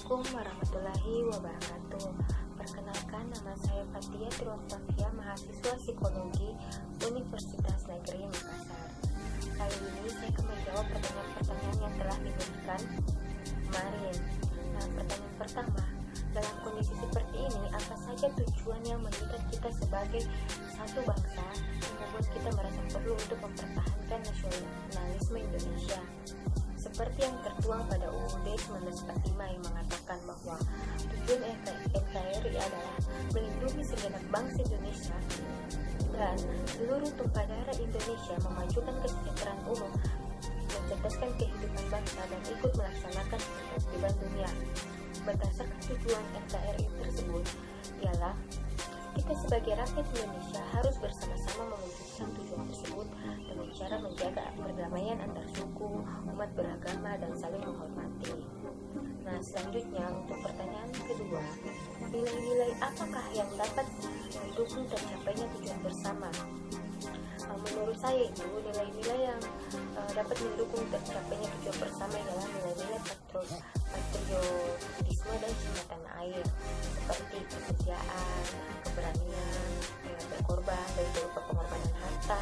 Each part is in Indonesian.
Assalamualaikum warahmatullahi wabarakatuh. Perkenalkan, nama saya Fatia Triwastafia, mahasiswa psikologi Universitas Negeri Makassar. Kali ini saya akan menjawab pertanyaan-pertanyaan yang telah diberikan kemarin. Nah, pertanyaan pertama, dalam kondisi seperti ini, apa saja tujuan yang mengikat kita sebagai satu bangsa yang membuat kita merasa perlu untuk mempertahankan nasionalisme Indonesia? Seperti yang tertuang pada UUD 1945 yang mengatakan bahwa tujuan NKRI adalah melindungi segenap bangsa Indonesia dan seluruh tumpah darah Indonesia, memajukan kesejahteraan umum, mencerdaskan kehidupan bangsa, dan ikut melaksanakan ketertiban dunia. Berdasarkan tujuan NKRI tersebut ialah kita sebagai rakyat Indonesia harus bersama-sama mewujudkan tujuan tersebut dengan cara menjaga perdamaian antar suku, umat beragama, dan saling menghormati. Nah, selanjutnya untuk pertanyaan kedua, nilai-nilai apakah yang dapat mendukung tercapainya tujuan bersama? Menurut saya itu nilai-nilai yang dapat mendukung tercapainya tujuan bersama ialah nilai-nilai patriotisme dan cinta tanah air, seperti kesetiaan, keberanian, berkorban, baik berupa pengorbanan harta,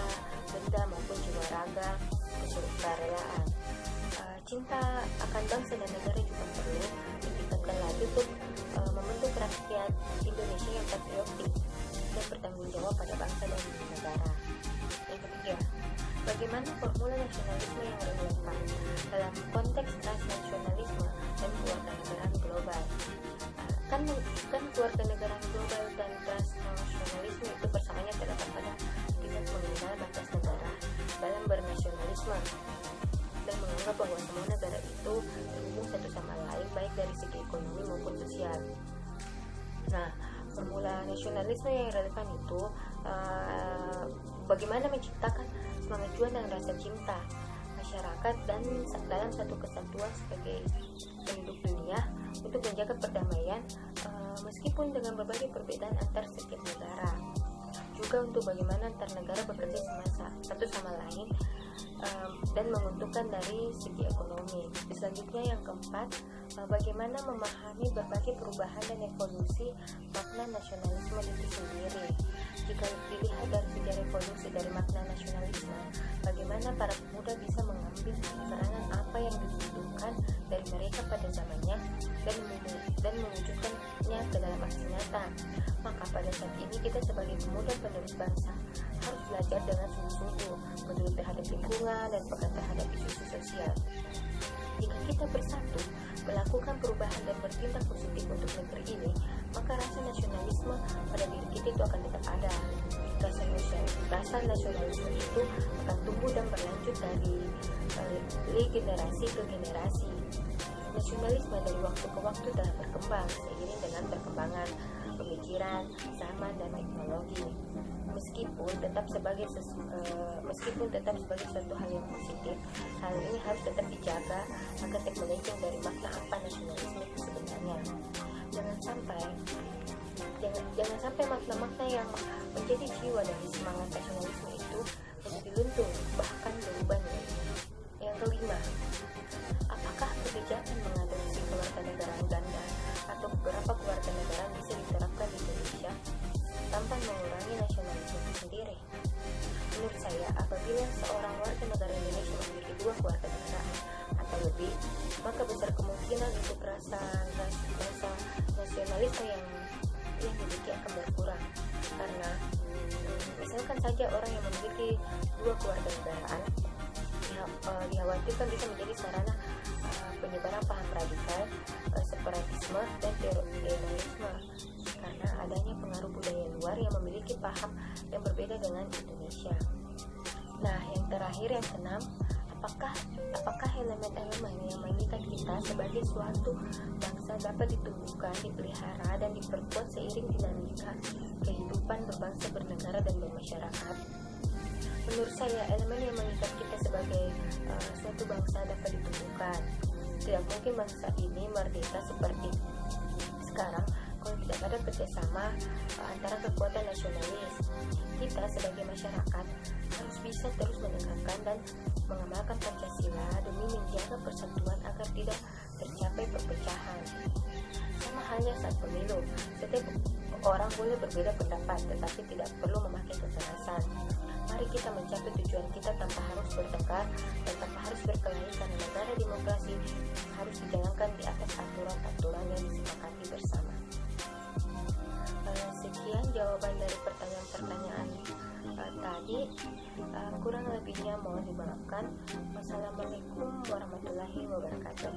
benda maupun jiwa raga, kesukarelaan. Cinta akan bangsa dan negara juga perlu ditingkatkan lagi untuk membentuk rakyat Indonesia yang patriotik dan bertanggung jawab pada bangsa dan negara. Yang ketiga, bagaimana formula nasionalisme yang relevan dalam konteks transnasionalisme dan kewarganegaraan global? Kan kewarganegaraan global dan transnasionalisme itu bersamanya terdapat pada tidak mengenal batas negara dalam bernasionalisme dan menganggap bahwa semua negara itu terhubung satu sama lain baik dari segi ekonomi maupun sosial. Nah, formula nasionalisme yang relevan itu bagaimana menciptakan semangat juang dan rasa cinta masyarakat dan dalam satu kesatuan sebagai penduduk dunia untuk menjaga perdamaian meskipun dengan berbagai perbedaan antar setiap negara. Juga untuk bagaimana antar negara bekerja satu sama lain dan menguntungkan dari segi ekonomi. Selanjutnya yang keempat, bagaimana memahami berbagai perubahan dan evolusi makna nasionalisme itu sendiri. Jika dilihat dari sejarah evolusi dari makna nasionalisme, bagaimana para pemuda bisa mengambil peranan apa yang dibutuhkan dari mereka pada zamannya dan mewujudkannya ke dalam aksi nyata. Maka pada saat ini kita sebagai pemuda penerus bangsa harus belajar dengan sungguh-sungguh, peduli terhadap lingkungan dan peka terhadap isu sosial. Jika kita bersatu, melakukan perubahan dan bertindak positif untuk negeri ini, maka rasa nasionalisme pada diri kita itu akan tetap ada. Rasa nasionalisme itu akan tumbuh dan berlanjut dari generasi ke generasi. Nasionalisme dari waktu ke waktu telah berkembang seiring dengan perkembangan pemikiran, zaman, dan teknologi. Meskipun tetap sebagai suatu hal yang positif, hal ini harus tetap dijaga agar tidak melenceng dari makna apa nasionalisme itu sebenarnya. Jangan sampai makna-makna yang menjadi jiwa dari semangat nasionalisme itu menjadi luntur, bahkan berubah nilainya. Yang kelima, apakah kebijakan mengadopsi kewarganegaraan ganda atau beberapa kewarganegaraan bisa diterapkan di Indonesia tanpa mengurangi nasionalisme itu sendiri? Menurut saya, apabila seorang warga negara Indonesia memiliki dua kewarganegaraan atau lebih, maka besar kemungkinan untuk rasa nasionalisme yang dimiliki akan berkurang. Karena misalkan saja orang yang memiliki dua kewarganegaraan dikhawatirkan bisa menjadi sarana penyebaran paham radikal, separatisme, dan terorisme karena adanya pengaruh budaya luar yang memiliki paham yang berbeda dengan Indonesia. Nah, yang terakhir, yang keenam, apakah elemen-elemen yang mengikat kita sebagai suatu bangsa dapat ditumbuhkan, dipelihara, dan diperkuat seiring dinamika kehidupan berbangsa, bernegara, dan bermasyarakat? Menurut saya, elemen yang mengikat kita sebagai suatu bangsa dapat ditumbuhkan. Tidak mungkin bangsa ini merdeka seperti sekarang kalau tidak ada kerjasama antara kekuatan nasionalis. Kita sebagai masyarakat harus bisa terus menegakkan dan mengamalkan Pancasila demi menjaga persatuan agar tidak tercapai perpecahan. Sama halnya saat pemilu, setiap orang boleh berbeda pendapat, tetapi tidak perlu memakai kekerasan. Mari kita mencapai tujuan kita tanpa harus bertengkar dan tanpa harus berkelahi, karena negara demokrasi harus dijalankan di atas aturan-aturan yang disepakati bersama. Sekian jawaban dari pertanyaan-pertanyaan tadi. Kurang lebihnya mohon dimaafkan. Wassalamualaikum warahmatullahi wabarakatuh.